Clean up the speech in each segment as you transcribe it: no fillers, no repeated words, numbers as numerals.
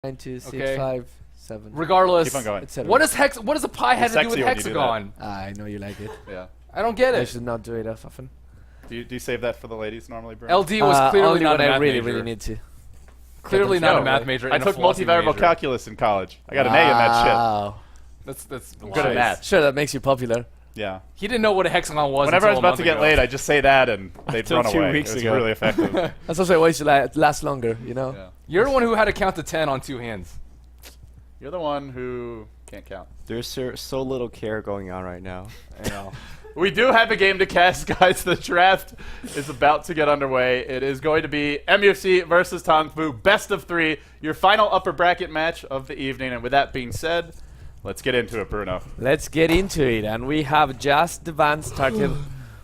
9, 2, 6, Okay. 5, 7. Regardless, Keep on going. etc. what does a pie have to do sexy with when you do that. hexagon? I know you like it. Yeah. I don't get I it. should not do it as often. Do you save that for the ladies normally, Bruno? LD was clearly only not when a I math really, major. really need to. Clearly Get not them a math away. major. I and a took flossing multivariable major. calculus in college. I got an A in that shit. Wow. That's I'm good at math. Sure, that makes you popular. Yeah. He didn't know what a hexagon was. Whenever I was until a about to month get ago. laid, I just say that and they'd Until run 2 away. weeks It was ago. really effective. That's also a way to last longer, you know? Yeah. You're the one who had to count to 10 on 2 hands. You're the one who can't count. There's so little care going on right now. I know. We do have a game to cast, guys. The draft is about to get underway. It is going to be MUFC versus Tongfu, best of 3, your final upper bracket match of the evening. And with that being said, let's get into it, Bruno. Let's get into it, and we have just the van started.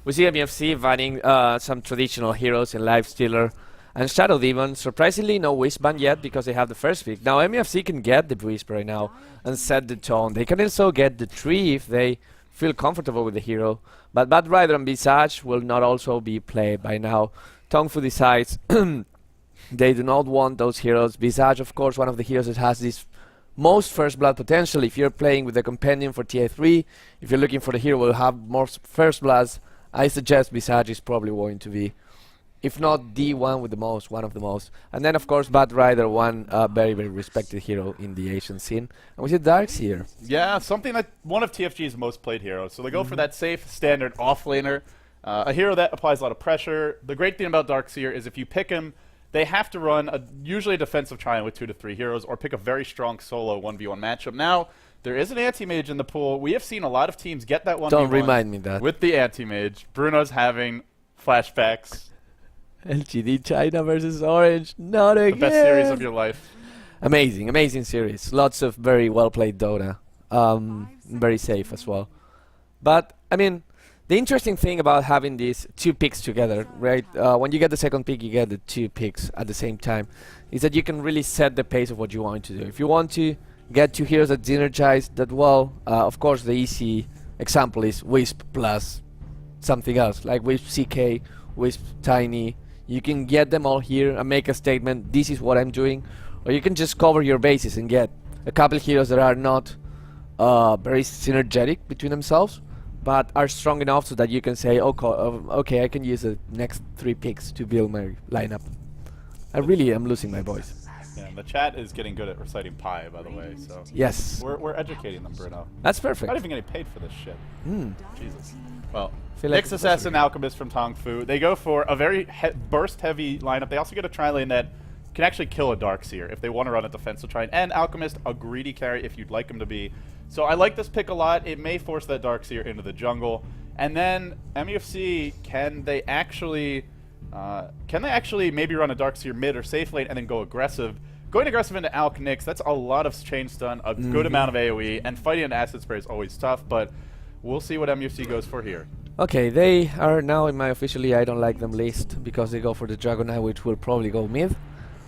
We see MUFC vanning some traditional heroes in Lifestealer and Shadow Demon. Surprisingly, no Wisp ban yet because they have the first pick. Now MUFC can get the Wisp right now and set the tone. They can also get the tree if they feel comfortable with the hero. But Bad Rider and Visage will not also be played by now. Tongfu decides they do not want those heroes. Visage, of course, one of the heroes that has this most first blood potential. If you're playing with the compendium for TA3, if you're looking for the hero who will have more first bloods, I suggest Visage is probably going to be, if not the one with the most, one of the most. And then of course Bad Rider, one very, very respected hero in the Asian scene. And we see Darks here. Yeah, something that one of TFG's most played heroes. So they go for that safe, standard offlaner, a hero that applies a lot of pressure. The great thing about Darkseer is if you pick him, they have to run usually a defensive triangle with 2 to 3 heroes or pick a very strong solo 1v1 matchup. Now, there is an anti-mage in the pool. We have seen a lot of teams get that 1v1 Don't remind me that. with the anti-mage. Bruno's having flashbacks. LGD China versus Orange. Not again. The best series of your life. Amazing, amazing series. Lots of very well played Dota. Very safe as well. But I mean, the interesting thing about having these 2 picks together, right? When you get the second pick, you get the 2 picks at the same time. Is that you can really set the pace of what you want to do. If you want to get 2 heroes that synergize that well, of course the easy example is Wisp plus something else, like Wisp CK, Wisp Tiny. You can get them all here and make a statement, this is what I'm doing. Or you can just cover your bases and get a couple heroes that are not very synergetic between themselves, but are strong enough so that you can say, okay, I can use the next 3 picks to build my lineup. I really am losing my voice. Yeah, and the chat is getting good at reciting pi, by the way. So Yes, we're educating them, Bruno. that's Not perfect. even getting paid for this shit. Hmm. Jesus. Well, Feel like Nyx it's Assassin Alchemist from Tongfu. They go for a very burst-heavy lineup. They also get a tri-lane that can actually kill a Darkseer if they want to run a defensive tri-lane. And Alchemist, a greedy carry if you'd like him to be. So I like this pick a lot. It may force that Darkseer into the jungle. And then MUFC, can they actually maybe run a Darkseer mid or safe lane and then go aggressive? Going aggressive into Alch Nyx, that's a lot of chain stun, a good amount of AoE, and fighting an acid spray is always tough, but we'll see what MUFC goes for here. Okay, they are now in my officially I don't like them list because they go for the Dragonite, which will probably go mid.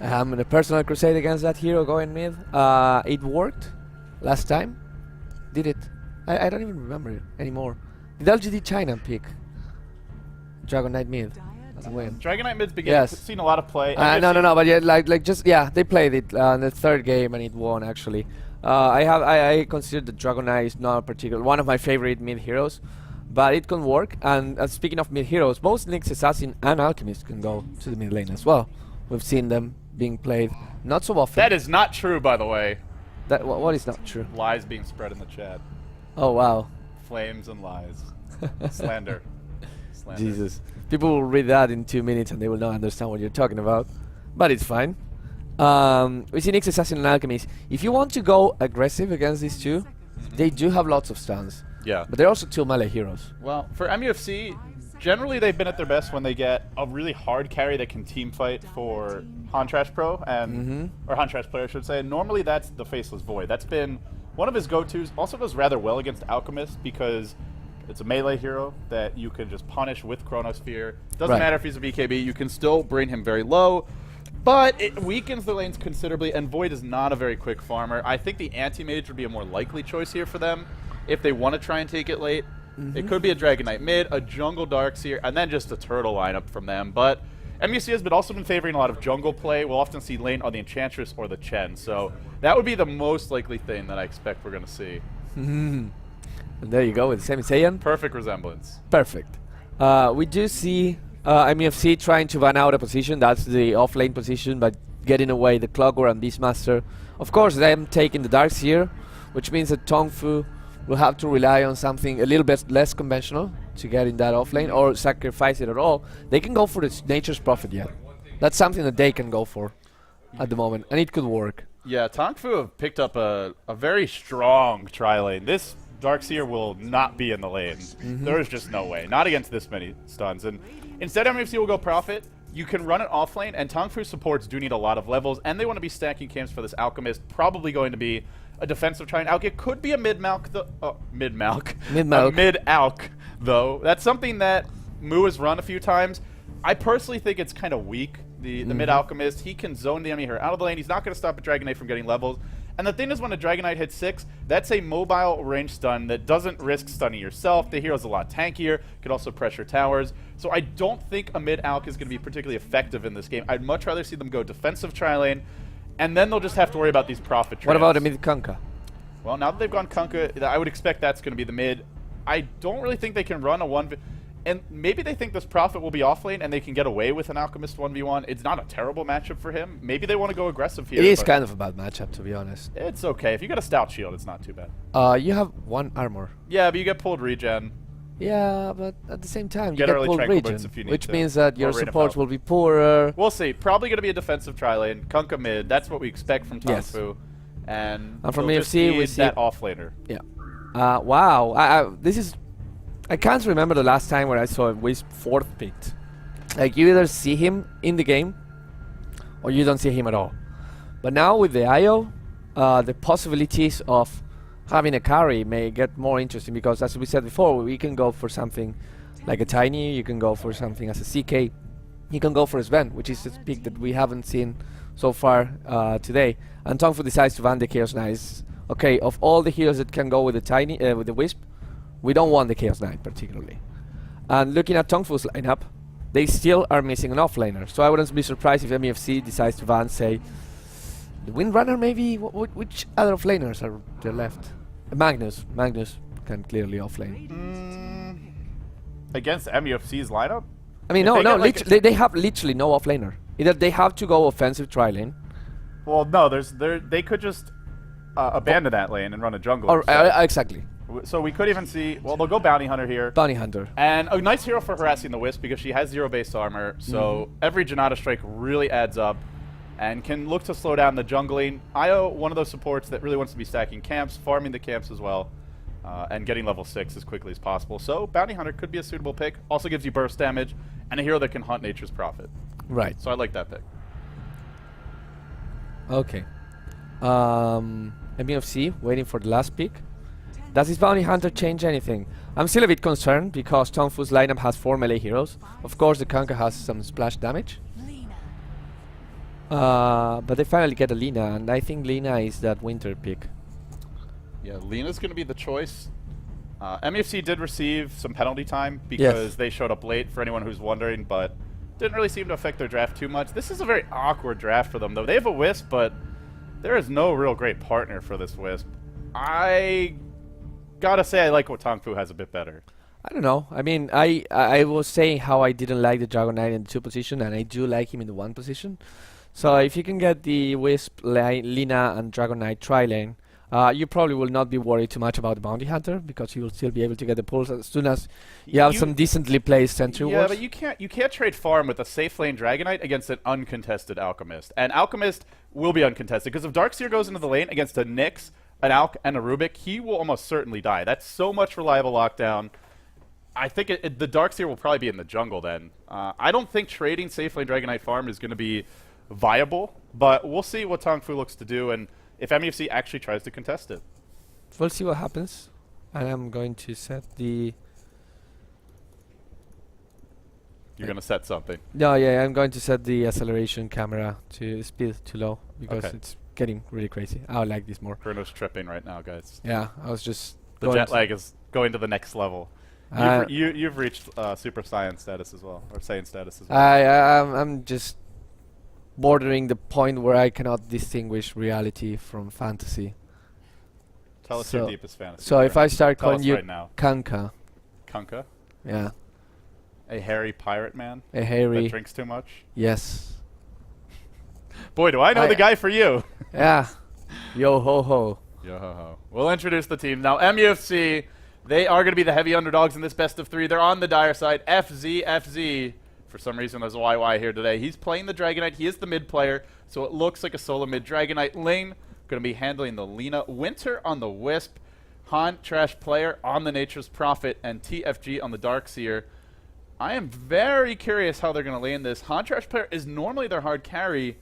I'm in a personal crusade against that hero going mid. It worked last time. Did it? I don't even remember it anymore. Did LGD China pick Dragonite mid as a win? Dragonite mid's Yes. seen a lot of play. No, but yeah, they played it in the 3rd game and it won actually. I consider the Dragonite is not a particular one of my favorite mid heroes, but it can work. And speaking of mid heroes, both Nyx Assassin and Alchemist can go to the mid lane as well. We've seen them being played not so often. That is not true, by the way. That what is not true? Lies being spread in the chat. Oh wow, Flames and lies. Slander. Slander. Jesus! People will read that in 2 minutes and they will not understand what you're talking about. But it's fine. We see Nyx Assassin and Alchemist. If you want to go aggressive against these 2, they do have lots of stuns. Yeah. But they're also 2 melee heroes. Well, for MUFC, generally they've been at their best when they get a really hard carry that can team fight for Hantrash Pro and or Hantrash player, I should say. Normally that's the Faceless Void. That's been one of his go-tos. Also does rather well against Alchemist because it's a melee hero that you can just punish with Chronosphere. Doesn't matter if he's a BKB, you can still bring him very low. But it weakens the lanes considerably, and Void is not a very quick farmer. I think the Anti-Mage would be a more likely choice here for them if they want to try and take it late. It could be a Dragonite mid, a Jungle Darkseer, and then just a Turtle lineup from them. But MUFC has also been favoring a lot of jungle play. We'll often see lane on the Enchantress or the Chen. So that would be the most likely thing that I expect we're going to see. And there you go with Sami Zayn. Perfect resemblance. Perfect. We do see MUFC trying to ban out a position. That's the off-lane position, but getting away the Clockwork and Beastmaster. Of course, them taking the Darkseer, which means that Tongfu will have to rely on something a little bit less conventional to get in that off-lane, or sacrifice it at all. They can go for the Nature's Prophet yet. That's something that they can go for at the moment, and it could work. Yeah, Tongfu have picked up a very strong tri-lane. This Darkseer will not be in the lane. There is just no way. Not against this many stuns. And instead, MUFC will go Prophet. You can run it off lane, and Tongfu supports do need a lot of levels, and they want to be stacking camps for this Alchemist. Probably going to be a defensive try-and-alch. It could be a mid-malk, mid-malk. Mid-malk. Mid-alch, though. That's something that Mu has run a few times. I personally think it's kind of weak. The mid-alchemist, he can zone the enemy here out of the lane. He's not going to stop a Dragon Knight from getting levels. And the thing is, when a Dragon Knight hits 6, that's a mobile range stun that doesn't risk stunning yourself. The hero's a lot tankier, could also pressure towers. So I don't think a mid-alch is going to be particularly effective in this game. I'd much rather see them go defensive tri-lane, and then they'll just have to worry about these profit trades. What about a mid-Kunkka? Well, now that they've gone Kunkka, I would expect that's going to be the mid. I don't really think they can run a 1v... And maybe they think this Prophet will be off lane and they can get away with an Alchemist 1v1. It's not a terrible matchup for him. Maybe they want to go aggressive here. It is kind of a bad matchup, to be honest. It's okay. If you got a stout shield, it's not too bad. You have 1 armor. Yeah, but you get pulled regen. Yeah, but at the same time, you Get get early pulled tranquil regen, boots if you need which to. means that your Or Rain of supports Hell. will be poorer. We'll see. Probably going to be a defensive tri-lane. Kunkka mid. That's what we expect from Yes. Tongfu. And from they'll just AFC, we need see- that off laner. Yeah. Wow. This is... I can't remember the last time where I saw Wisp 4th picked. Like, you either see him in the game, or you don't see him at all. But now with the IO, the possibilities of having a carry may get more interesting, because as we said before, we can go for something like a Tiny, you can go for something as a CK, you can go for a Sven, which is a pick that we haven't seen so far today. And Tongfu decides to ban the Chaos Knight. Okay, of all the heroes that can go with the Tiny, with the Wisp, we don't want the Chaos Knight particularly. And looking at Tongfu's lineup, they still are missing an offlaner. So I wouldn't be surprised if MUFC decides to ban, say, the Windrunner maybe? Which other offlaners are there left? Magnus. Magnus can clearly offlane. Against MUFC's lineup? I mean, If they no, get, like, they have literally no offlaner. Either they have to go offensive tri-lane, Well, no, they could just abandon that lane and run a jungle. or instead. exactly, So we could even see, well, they'll go Bounty Hunter here. Bounty Hunter. And a nice hero for harassing the Wisp because she has 0 base armor. So every Janata strike really adds up and can look to slow down the jungling. IO, one of those supports that really wants to be stacking camps, farming the camps as well, and getting level 6 as quickly as possible. So Bounty Hunter could be a suitable pick. Also gives you burst damage and a hero that can hunt Nature's Prophet. Right. So I like that pick. Okay. MUFC waiting for the last pick. Does this Bounty Hunter change anything? I'm still a bit concerned because Tongfu's lineup has 4 melee heroes. Of course, the Kunkka has some splash damage. But they finally get a Lina, and I think Lina is that winter pick. Yeah, Lena's going to be the choice. MUFC did receive some penalty time because they showed up late, for anyone who's wondering, but didn't really seem to affect their draft too much. This is a very awkward draft for them, though. They have a Wisp, but there is no real great partner for this Wisp. I gotta say I like what Tongfu has a bit better. I don't know. I mean, I was saying how I didn't like the Dragon Knight in the 2 position, and I do like him in the 1 position. So if you can get the Wisp, Lina, and Dragon Knight tri-lane, you probably will not be worried too much about the Bounty Hunter because you will still be able to get the pulls as soon as you have some decently placed sentry Yeah, wards. but you can't trade farm with a safe lane Dragon Knight against an uncontested Alchemist. And Alchemist will be uncontested because if Darkseer goes into the lane against a Nyx, an Alch, and a Rubik, he will almost certainly die. That's so much reliable lockdown. I think the Darkseer will probably be in the jungle then. I don't think trading safe lane Dragon Knight farm is going to be viable, but we'll see what Tongfu looks to do and if MUFC actually tries to contest it. We'll see what happens. And I'm going to set the... You're going to set something. No, yeah, I'm going to set the acceleration camera to speed too low because Okay. it's getting really crazy. I like this more. Bruno's tripping right now, guys. Yeah, I was just The going jet to- lag is going to the next level. You've reached Super Saiyan status as well, or Saiyan status as well. I'm just bordering the point where I cannot distinguish reality from fantasy. Tell us your deepest fantasy. So if I start Tell calling us you right now. Kanka, Kunka, yeah, a hairy pirate man a that hairy, drinks too much. yes, Boy, do I know the guy for you. yeah, yo ho ho. Yo ho ho. We'll introduce the team now. MUFC, they are going to be the heavy underdogs in this best of 3. They're on the dire side. FZ. For some reason, there's a YY here today. He's playing the Dragonite. He is the mid player, so it looks like a solo mid Dragonite lane. Going to be handling the Lina. Winter on the Wisp. Han, Trash Player on the Nature's Prophet. And TFG on the Darkseer. I am very curious how they're going to land this. Han, Trash Player is normally their hard carry.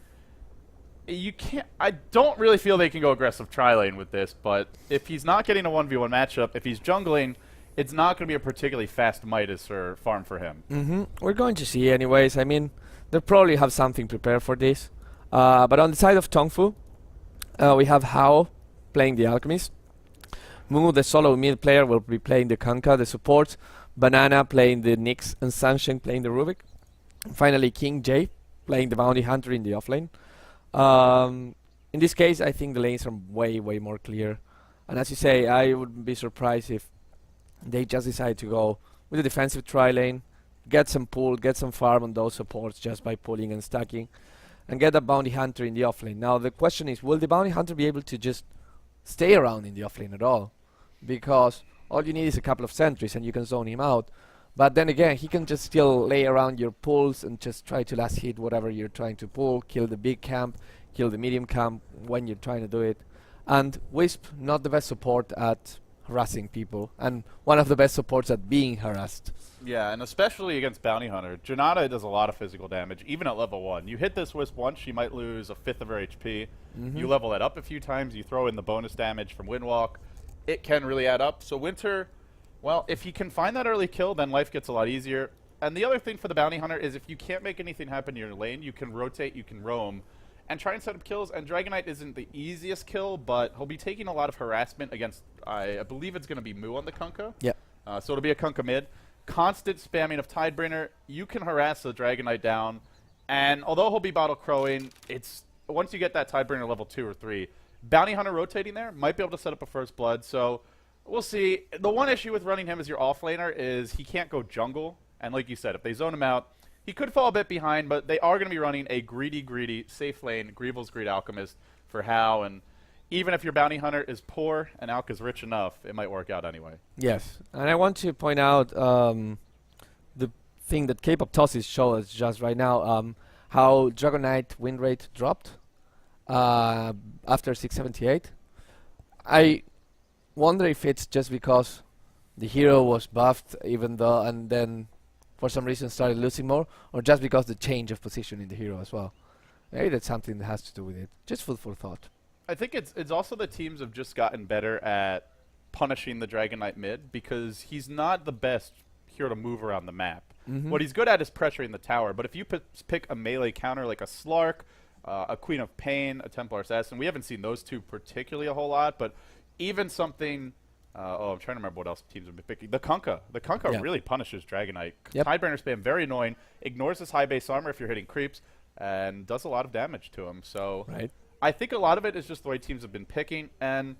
I don't really feel they can go aggressive tri-lane with this, but if he's not getting a 1v1 matchup, if he's jungling, it's not going to be a particularly fast Midas or farm for him. We're going to see anyways. I mean, they'll probably have something prepared for this. But on the side of Tongfu, we have Hao playing the Alchemist. Mu, the solo mid player, will be playing the Kanka, the support. Banana playing the Nyx, and Sunshine playing the Rubik. And finally, King J playing the Bounty Hunter in the offlane. In this case, I think the lanes are way more clear. And as you say, I wouldn't be surprised if they just decide to go with a defensive tri-lane, get some pull, get some farm on those supports just by pulling and stacking, and get a Bounty Hunter in the offlane. Now the question is, will the Bounty Hunter be able to just stay around in the offlane at all? Because all you need is a couple of sentries and you can zone him out. But then again, he can just still lay around your pulls and just try to last hit whatever you're trying to pull, kill the big camp, kill the medium camp when you're trying to do it. And Wisp, not the best support at harassing people, and one of the best supports at being harassed. Yeah, and especially against Bounty Hunter. Janata does a lot of physical damage, even at level 1. You hit this Wisp once, she might lose a fifth of her HP. You level that up a few times, you throw in the bonus damage from Windwalk. It can really add up. So Winter, well, if you can find that early kill, then life gets a lot easier. And the other thing for the Bounty Hunter is if you can't make anything happen in your lane, you can rotate, you can roam, and try and set up kills. And Dragonite isn't the easiest kill, but he'll be taking a lot of harassment against, I believe it's going to be Mu on the Kunkka. Yeah. So it'll be a Kunkka mid. Constant spamming of Tidebringer. You can harass the Dragonite down. And although he'll be bottle crowing, it's once you get that Tidebringer level 2 or 3, Bounty Hunter rotating there might be able to set up a First Blood. So we'll see. The one issue with running him as your offlaner is he can't go jungle. And like you said, if they zone him out, he could fall a bit behind, but they are going to be running a greedy, safe lane, Greevil's Greed Alchemist for Hao. And even if your Bounty Hunter is poor and Alk is rich enough, it might work out anyway. Yes, and I want to point out the thing that K-pop tosses show us just right now, how Dragonite win rate dropped after 678. I wonder if it's just because the hero was buffed even though, and then for some reason started losing more, or just because the change of position in the hero as well. Maybe that's something that has to do with it. Just food for thought. I think it's also the teams have just gotten better at punishing the Dragonite mid because he's not the best hero to move around the map. What he's good at is pressuring the tower, but if you pick a melee counter like a Slark, a Queen of Pain, a Templar Assassin, we haven't seen those two particularly a whole lot, but even something... I'm trying to remember what else teams have been picking. The Kunkka. The Kunkka really punishes Dragonite. Tidebringer spam, very annoying. Ignores his high base armor if you're hitting creeps, and does a lot of damage to him. So I think a lot of it is just the way teams have been picking, and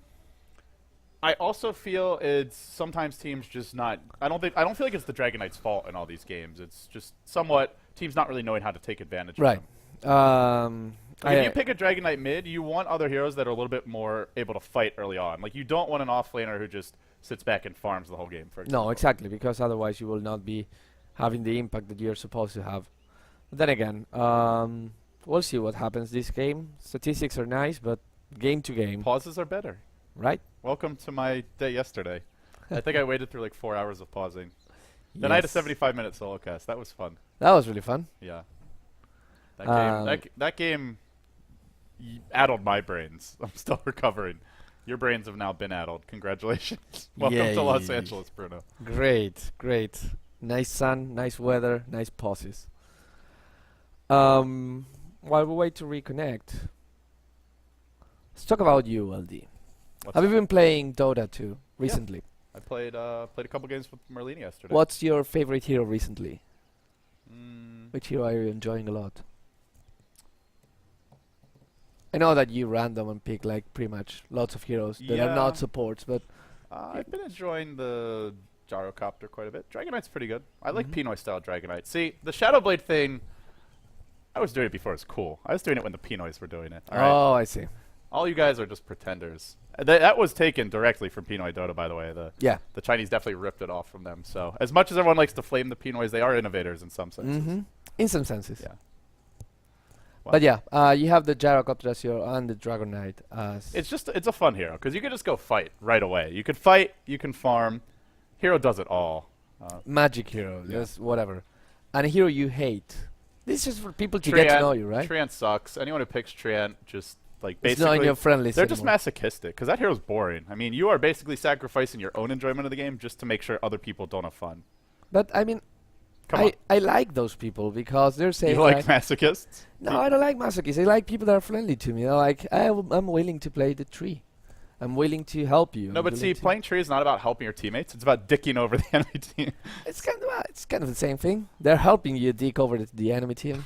I also feel it's sometimes teams just not. I don't feel like it's the Dragonite's fault in all these games. It's just somewhat teams not really knowing how to take advantage. Of them. If you pick a Dragonite mid, you want other heroes that are a little bit more able to fight early on. Like, you don't want an offlaner who just sits back and farms the whole game, for example. No, exactly, because otherwise you will not be having the impact that you're supposed to have. But then again, we'll see what happens this game. Statistics are nice, but game to game. Pauses are better. Right? Welcome to my day yesterday. I think I waited through like 4 hours of pausing. Then I had a 75-minute solo cast. That was fun. That was really fun. Yeah. That game addled my brains. I'm still recovering. Your brains have now been addled. Congratulations. Welcome to Los Angeles, Bruno. Great. Nice sun, nice weather, nice pauses. While we wait to reconnect, let's talk about you, LD. Have you been playing Dota 2 recently? I played a couple games with Merlini yesterday. What's your favorite hero recently? Mm, Which hero are you enjoying a lot? I know that you random and pick like pretty much lots of heroes that are Yeah. not supports, but I've been enjoying the Gyrocopter quite a bit. Dragonite's pretty good. I like Pinoy style Dragonite. See, the Shadowblade thing, I was doing it before it was cool. I was doing it when the Pinoys were doing it. All right? oh, I see. All you guys are just pretenders. That was taken directly from Pinoy Dota, by the way. Yeah. The Chinese definitely ripped it off from them. So as much as everyone likes to flame the Pinoys, they are innovators in some senses. In some senses. Yeah. But yeah, you have the Gyrocopter as your and the Dragonite as. It's a fun hero because you can just go fight right away. You could fight, you can farm. Hero does it all. magic hero, Yeah. just whatever. And a hero you hate. This is for people to get to know you, right? Treant sucks. Anyone who picks Treant just like It's not in basically your friend list they're just anymore. masochistic because that hero's boring. I mean, you are basically sacrificing your own enjoyment of the game just to make sure other people don't have fun. But I mean, Come on. I like those people because they're saying You like masochists? no, I don't like masochists. I like people that are friendly to me. They're like, I'm willing to play the tree. I'm willing to help you. No, I'm but willing see, to- playing tree is not about helping your teammates. It's about dicking over the enemy team. It's kind of the same thing. They're helping you dig over the enemy team.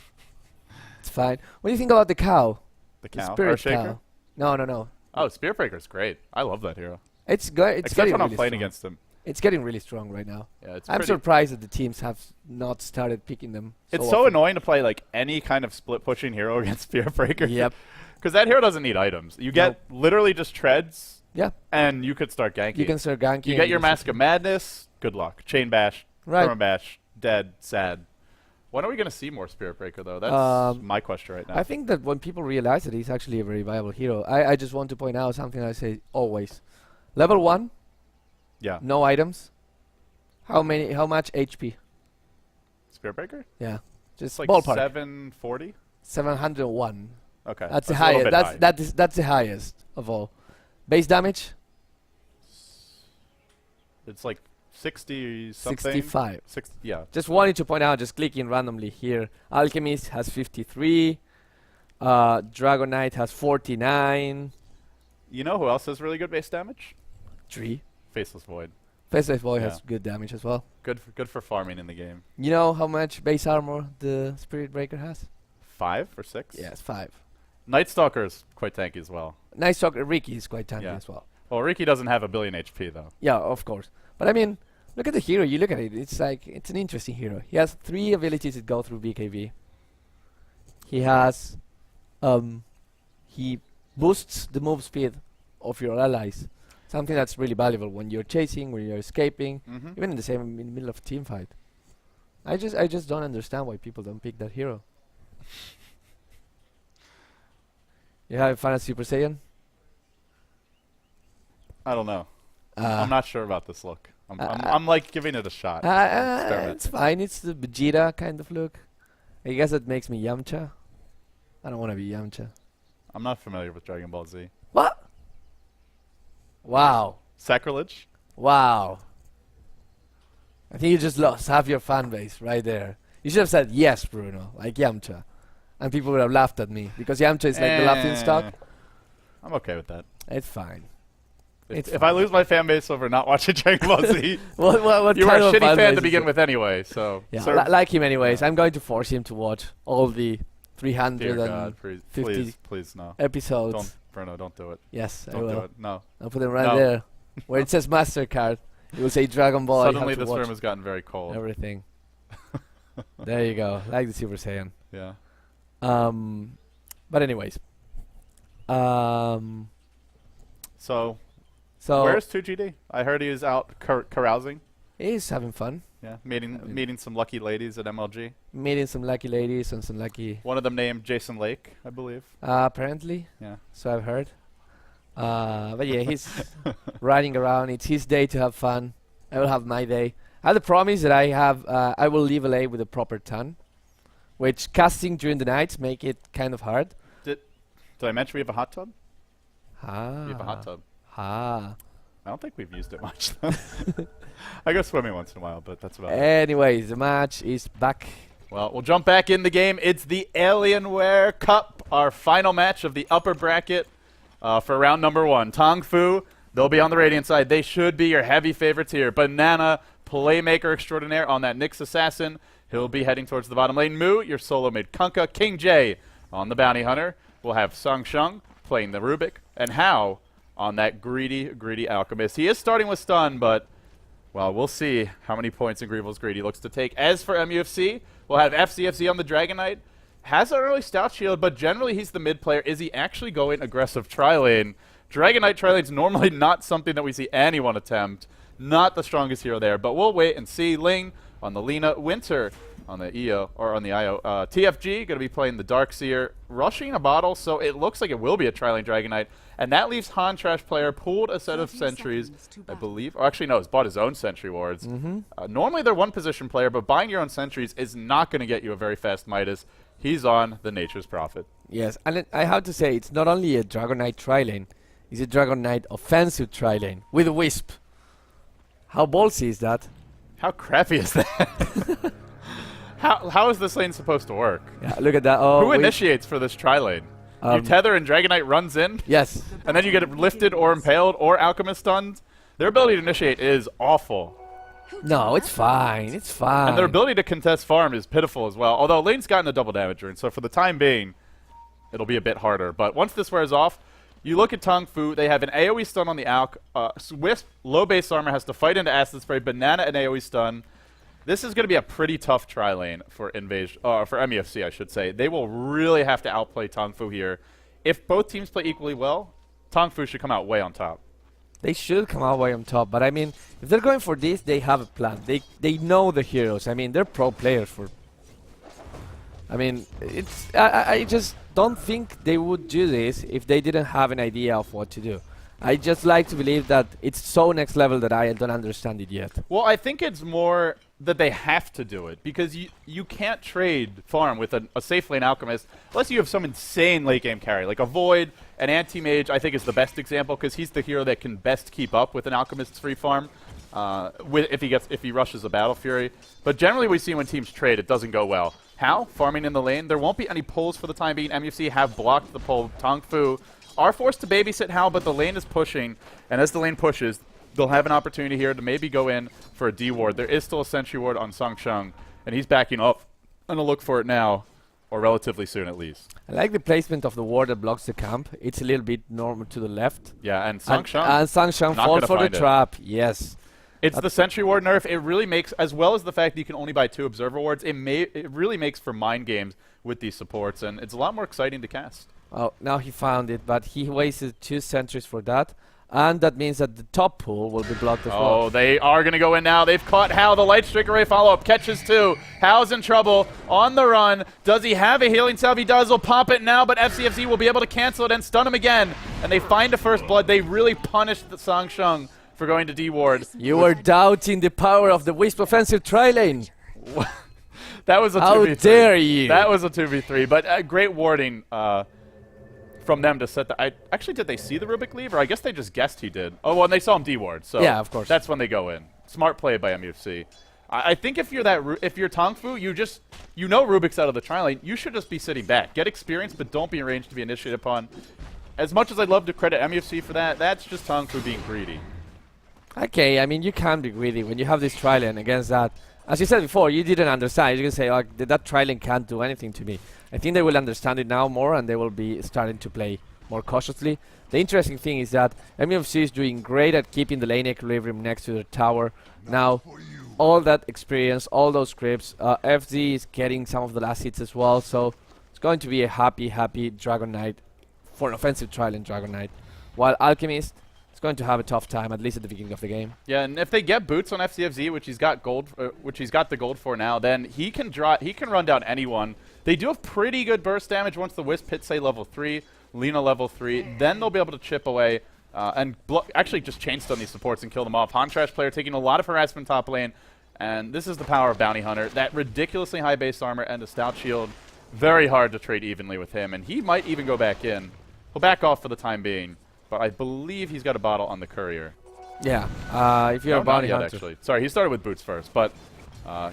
It's fine. What do you think about the cow? The The cow. spirit Earthshaker? cow. No. Oh, Spear Breaker's great. I love that hero. It's good. It's Except getting when I'm really playing strong. against him. It's getting really strong right now. Yeah, it's I'm pretty. surprised that the teams have not started picking them. It's so often. annoying to play like any kind of split pushing hero against Spear Breaker. Yep. Because that hero doesn't need items. You get literally just treads, Yeah. and you could start ganking. You can start ganking. You and get your do Mask of Madness. Good luck. Chain Bash. Right. Perma Bash. Dead. Sad. When are we going to see more Spirit Breaker, though? That's my question right now. I think that when people realize that he's actually a very viable hero, I just want to point out something I say always. Level 1, yeah. no items. How much HP? Spirit Breaker? Yeah. Just It's like ballpark. 740? 701. Okay. That's the a little highest. bit high. That's the highest of all. Base damage? It's like 60 something. 65. Yeah. Just wanted to point out, just clicking randomly here. Alchemist has 53. Dragonite has 49. You know who else has really good base damage? 3. Faceless Void. Faceless Boy Yeah. has good damage as well. Good for farming in the game. You know how much base armor the Spirit Breaker has? 5 or 6? Yes, 5. Night Stalker is quite tanky as well. Nice talk. Ricky is quite tanky Yeah. as well. Well, Ricky doesn't have a billion HP though. Yeah, of course. But I mean, look at the hero. You look at it. It's like it's an interesting hero. He has 3 abilities that go through BKB. He has, he boosts the move speed of your allies. Something that's really valuable when you're chasing, when you're escaping, Mm-hmm. even in the middle of a team fight. I just don't understand why people don't pick that hero. You have fun at Super Saiyan? I don't know. I'm not sure about this look. uh, I'm like giving it a shot. Experiment. It's fine. It's the Vegeta kind of look. I guess it makes me Yamcha. I don't want to be Yamcha. I'm not familiar with Dragon Ball Z. What? Wow. Sacrilege? Wow. I think you just lost half your fan base right there. You should have said yes, Bruno, like Yamcha. And people would have laughed at me because Yamcha is like the laughing stock. I'm okay with that. It's fine. If I lose my fan base over not watching Dragon Ball Z, what you were a kind of shitty fan fan base to is begin it? with anyway, so... Yeah, Sir, like him anyways. Yeah. I'm going to force him to watch all the dear 350 God, please, no. episodes. Don't, Bruno, don't do it. Yes, I Don't do will. it. No. I'll put them right No. there. Where it says MasterCard, it will say Dragon Ball. You Suddenly have to this watch room has gotten very cold. everything. There you go. Like the Super Saiyan. Yeah. But anyways. So, So where's 2GD? I heard he was out carousing. he's having fun. Yeah, meeting some lucky ladies at MLG. Meeting some lucky ladies and some lucky One of them named Jason Lake, I believe. apparently. Yeah. So I've heard. But yeah, he's riding around. It's his day to have fun. I will have my day. I have the promise that I will leave LA with a proper ton, which casting during the nights make it kind of hard. Did I mention we have a hot tub? Ah. We have a hot tub. Ah. I don't think we've used it much. I go swimming once in a while, but that's about it. Anyways, the match is back. Well, we'll jump back in the game. It's the Alienware Cup, our final match of the upper bracket for round number 1. Tong Fu They'll be on the Radiant side. They should be your heavy favorites here. Banana, playmaker extraordinaire on that Nyx Assassin. He'll be heading towards the bottom lane. Moo, your solo mid Kunkka. King J on the Bounty Hunter. We'll have Sung Shung playing the Rubik. And Hao on that greedy Alchemist. He is starting with stun, but, well, we'll see how many points Ingreevil's Greedy looks to take. As for MUFC, we'll have FCFC on the Dragon Knight. Has an early Stout Shield, but generally he's the mid player. Is he actually going aggressive tri-lane? Dragon Knight tri-lane's normally not something that we see anyone attempt. Not the strongest hero there, but we'll wait and see. Ling on the Lina. Winter on the EO, or on the IO. TFG going to be playing the Darkseer. Rushing a bottle, so it looks like it will be a tri-lane Dragon Knight. And that leaves Han Trash player pulled a set of sentries, I believe. Or actually, no, he's bought his own sentry wards. Normally they're one position player, but buying your own sentries is not going to get you a very fast Midas. He's on the Nature's Prophet. Yes, and I have to say, it's not only a Dragon Knight tri-lane, it's a Dragon Knight offensive tri-lane with a Wisp. How ballsy is that? How crappy is that? how is this lane supposed to work? Yeah, look at that. Oh, Who initiates for this tri-lane? You tether and Dragon Knight runs in? Yes. And then you get lifted or impaled or Alchemist stunned? Their ability to initiate is awful. No, it's fine. It's fine. And their ability to contest farm is pitiful as well. Although lane's gotten a double damage rune, so for the time being, it'll be a bit harder. But once this wears off, you look at Tong Fu. They have an AoE stun on the Alch. Wisp, low base armor, has to fight into Acid Spray. Banana and AoE stun. This is going to be a pretty tough tri-lane for Invasion, for MUFC, I should say. They will really have to outplay Tong Fu here. If both teams play equally well, Tong Fu should come out way on top. They should come out way on top, but I mean, if they're going for this, they have a plan. They know the heroes. I mean, they're pro players for... I mean, it's... I just don't think they would do this if they didn't have an idea of what to do. I just like to believe that it's so next level that I don't understand it yet. Well, I think it's more that they have to do it, because you can't trade farm with a safe lane Alchemist unless you have some insane late game carry, like a Void. An Anti-Mage, I think, is the best example, because he's the hero that can best keep up with an Alchemist's free farm if he rushes a Battle Fury. But generally we see when teams trade, it doesn't go well. How? Farming in the lane. There won't be any pulls for the time being. MUFC have blocked the pull. Tong Fu are forced to babysit Hao, but the lane is pushing, and as the lane pushes, they'll have an opportunity here to maybe go in for a D ward. There is still a sentry ward on Sung Shung, and he's backing up. I'm going to look for it now, or relatively soon at least. I like the placement of the ward that blocks the camp. It's a little bit normal to the left. Yeah, and Sung Shung. And Sung Shung falls for the trap. Yes. It's the sentry ward nerf. It really makes, as well as the fact that you can only buy 2 observer wards, it really makes for mind games with these supports, and it's a lot more exciting to cast. Oh, now he found it, but he wasted 2 sentries for that. And that means that the top pool will be blocked as well. Oh, they are going to go in now. They've caught Hao. The Light Strike Array follow-up catches 2. Hao's in trouble. On the run. Does he have a healing salve? He does. He'll pop it now, but FCFC will be able to cancel it and stun him again. And they find a first blood. They really punished the Sung Shung for going to D-ward. You were doubting the power of the Wisp offensive tri-lane. That was a 2v3. How dare you? That was a 2v3, but great warding from them to set the... Actually, did they see the Rubik leave? Or I guess they just guessed he did. Oh, well, and they saw him D-ward, so yeah, of course. That's when they go in. Smart play by MUFC. I think if you're Tong Fu, you know Rubik's out of the tri-lane, you should just be sitting back. Get experience, but don't be in range to be initiated upon. As much as I'd love to credit MUFC for that, that's just Tong Fu being greedy. Okay, I mean, you can be greedy when you have this tri-lane against that. As you said before, you didn't understand. You can say, oh, that tri-lane can't do anything to me. I think they will understand it now more, and they will be starting to play more cautiously. The interesting thing is that MUFC is doing great at keeping the lane equilibrium next to the tower. Now, all that experience, all those creeps, FZ is getting some of the last hits as well, so it's going to be a happy Dragon Knight for an offensive tri-lane Dragon Knight. While Alchemist is going to have a tough time, at least at the beginning of the game. Yeah, and if they get boots on FCFZ, which he's got the gold for now, then he can run down anyone. They do have pretty good burst damage once the Wisp hits, say, level 3, Lina level 3. Then they'll be able to chip away and actually just chain stun these supports and kill them off. Han Trash player taking a lot of harassment top lane, and this is the power of Bounty Hunter. That ridiculously high base armor and a stout shield, very hard to trade evenly with him, and he might even go back in. He'll back off for the time being, but I believe he's got a bottle on the courier. Yeah, if you're a Bounty Hunter. Actually. Sorry, he started with boots first, but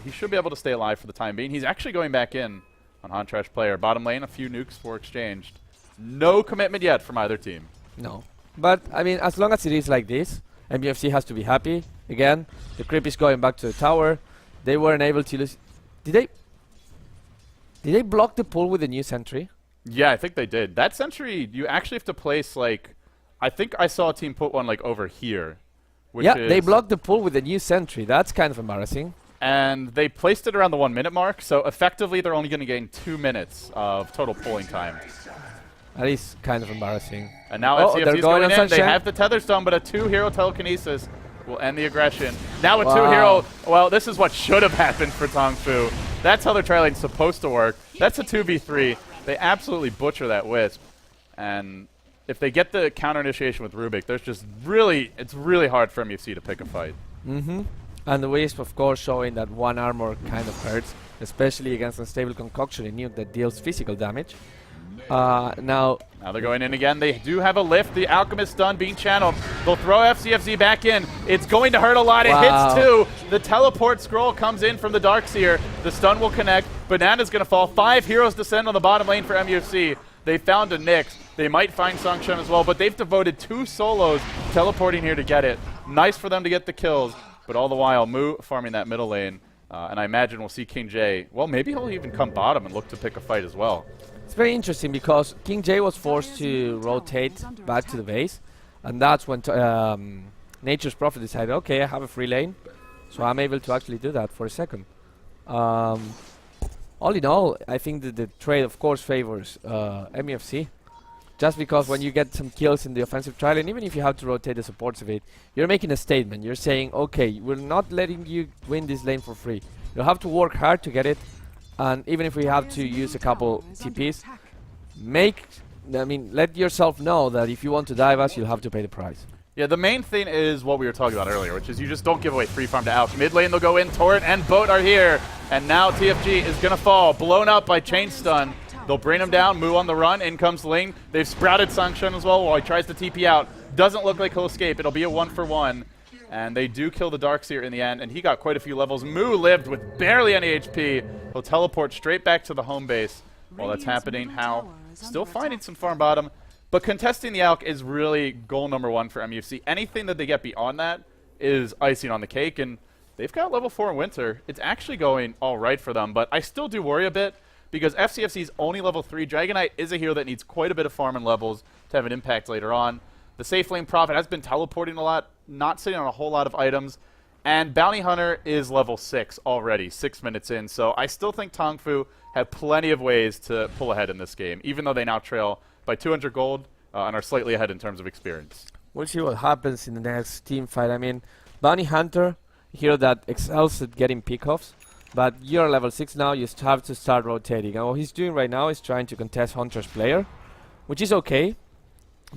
he should be able to stay alive for the time being. He's actually going back in on Han Trash player. Bottom lane, a few nukes for exchanged. No commitment yet from either team. No. But, I mean, as long as it is like this, MUFC has to be happy. Again, the creep is going back to the tower. They weren't able to lose. Did they block the pull with the new sentry? Yeah, I think they did. That sentry, you actually have to place, like, I think I saw a team put one, like, over here. Which Yeah, is they blocked the pull with the new sentry. That's kind of embarrassing. And they placed it around the 1 minute mark, so effectively they're only going to gain 2 minutes of total pulling time. That is kind of embarrassing. And now Oh, FCFC they're is going going on in. They Sunshine. have the tether stone, but a 2-hero telekinesis will end the aggression. Now a Wow. 2-hero. Well, this is what should have happened for Tong Fu. That's how their tri lane's supposed to work. That's a 2v3. They absolutely butcher that Wisp. And if they get the counter initiation with Rubik, there's just really, it's really hard for MUFC to pick a fight. Mm-hmm. And the Wisp, of course, showing that one armor kind of hurts, especially against unstable concoction in nuke that deals physical damage. Now they're going in again. They do have a lift. The Alchemist stun being channeled. They'll throw FCFZ back in. It's going to hurt a lot. It Wow. hits 2. The teleport scroll comes in from the Darkseer. The stun will connect. Banana's going to fall. 5 heroes descend on the bottom lane for MUFC. They found a Nyx. They might find Sangshan as well, but they've devoted 2 solos teleporting here to get it. Nice for them to get the kills, but all the while, Mu farming that middle lane. And I imagine we'll see King J. Well, maybe he'll even come bottom and look to pick a fight as well. it's very interesting because King J was forced to rotate back to the base, and that's when Nature's Prophet decided, okay, I have a free lane, so I'm able to actually do that for a second. All in all, I think that the trade, of course, favors MUFC. Just because when you get some kills in the offensive trial, and even if you have to rotate the supports of it, you're making a statement. You're saying, okay, we're not letting you win this lane for free. You'll have to work hard to get it, and even if we have to use a couple TPs, let yourself know that if you want to dive us, you'll have to pay the price. Yeah, the main thing is what we were talking about earlier, which is you just don't give away free farm to Alch. Mid lane, they'll go in. Torrent and Boat are here. And now TFG is going to fall. Blown up by Chain Stun. They'll bring him down. Mu on the run. In comes Ling. They've sprouted Sangshan as well while he tries to TP out. Doesn't look like he'll escape. It'll be a 1-for-1. And they do kill the Darkseer in the end. And he got quite a few levels. Mu lived with barely any HP. He'll teleport straight back to the home base. While that's happening, How still finding some farm bottom. But contesting the Alch is really goal number 1 for MUFC. Anything that they get beyond that is icing on the cake, and they've got level 4 in Winter. It's actually going all right for them, but I still do worry a bit because FCFC's only level 3. Dragonite is a hero that needs quite a bit of farm and levels to have an impact later on. The Safe Lane Prophet has been teleporting a lot, not sitting on a whole lot of items, and Bounty Hunter is level 6 already, 6 minutes in, so I still think Tong Fu have plenty of ways to pull ahead in this game, even though they now trail by 200 gold and are slightly ahead in terms of experience. We'll see what happens in the next team fight. I mean, Bounty Hunter, a hero that excels at getting pickoffs, but you're level 6 now, you have to start rotating. And what he's doing right now is trying to contest Hunter's player, which is okay.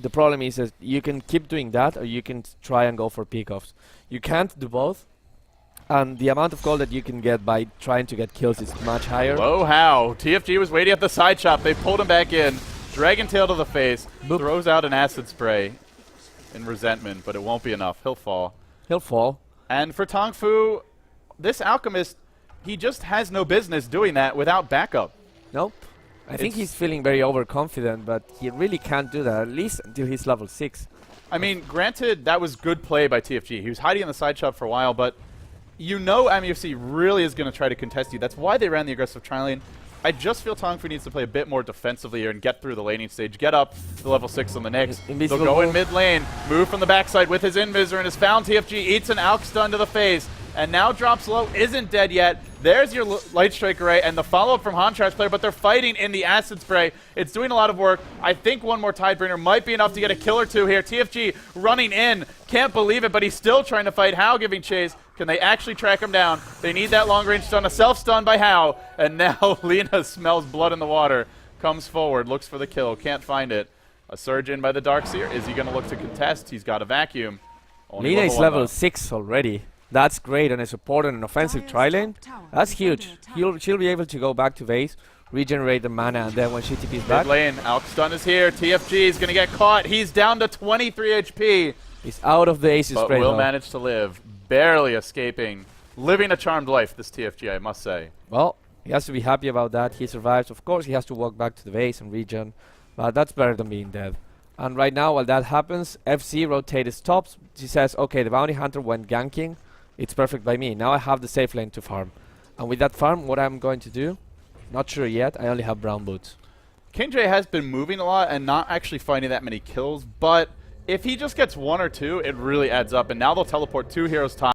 The problem is that you can keep doing that, or you can try and go for pickoffs. You can't do both, and the amount of gold that you can get by trying to get kills is much higher. Whoa, How. TFG was waiting at the side shop. They pulled him back in. Dragon Tail to the face. Boop. Throws out an acid spray in resentment, but it won't be enough. He'll fall. He'll fall. And for Tong Fu, this Alchemist, he just has no business doing that without backup. Nope. I think he's feeling very overconfident, but he really can't do that, at least until he's level 6. I mean, granted, that was good play by TFG. He was hiding in the side shop for a while, but you know MUFC really is going to try to contest you. That's why they ran the aggressive tri-lane. I just feel Tong Fu needs to play a bit more defensively here and get through the laning stage. Get up to level 6 on the Nyx. They'll go in mid lane, move from the backside with his Invisor and his found TFG, eats an Alch stun to the face, and now drops low, isn't dead yet. There's your Light Strike Array and the follow-up from Hontrash player, but they're fighting in the Acid Spray. It's doing a lot of work. I think one more Tidebringer might be enough to get a kill or two here. TFG running in. Can't believe it, but he's still trying to fight. How giving chase. Can they actually track him down? They need that long-range stun. A self-stun by How. And now Lina smells blood in the water. Comes forward, looks for the kill. Can't find it. A surge in by the Darkseer. Is he going to look to contest? He's got a vacuum. Lina is level 6 already. That's great on a support and an offensive tri-lane. That's huge. She'll be able to go back to base, regenerate the mana, and then when she TP's back... Mid lane, Alch stun is here. TFG is going to get caught. He's down to 23 HP. He's out of the Aces But spray, will though. manage to live. Barely escaping. Living a charmed life, this TFG, I must say. Well, he has to be happy about that. He survives. Of course, he has to walk back to the base and regen, but that's better than being dead. And right now, while that happens, FC rotated stops. She says, okay, the bounty hunter went ganking. It's perfect by me. Now I have the safe lane to farm. And with that farm, what I'm going to do, not sure yet. I only have brown boots. King J has been moving a lot and not actually finding that many kills, but if he just gets 1 or 2, it really adds up. And now they'll teleport 2 heroes top.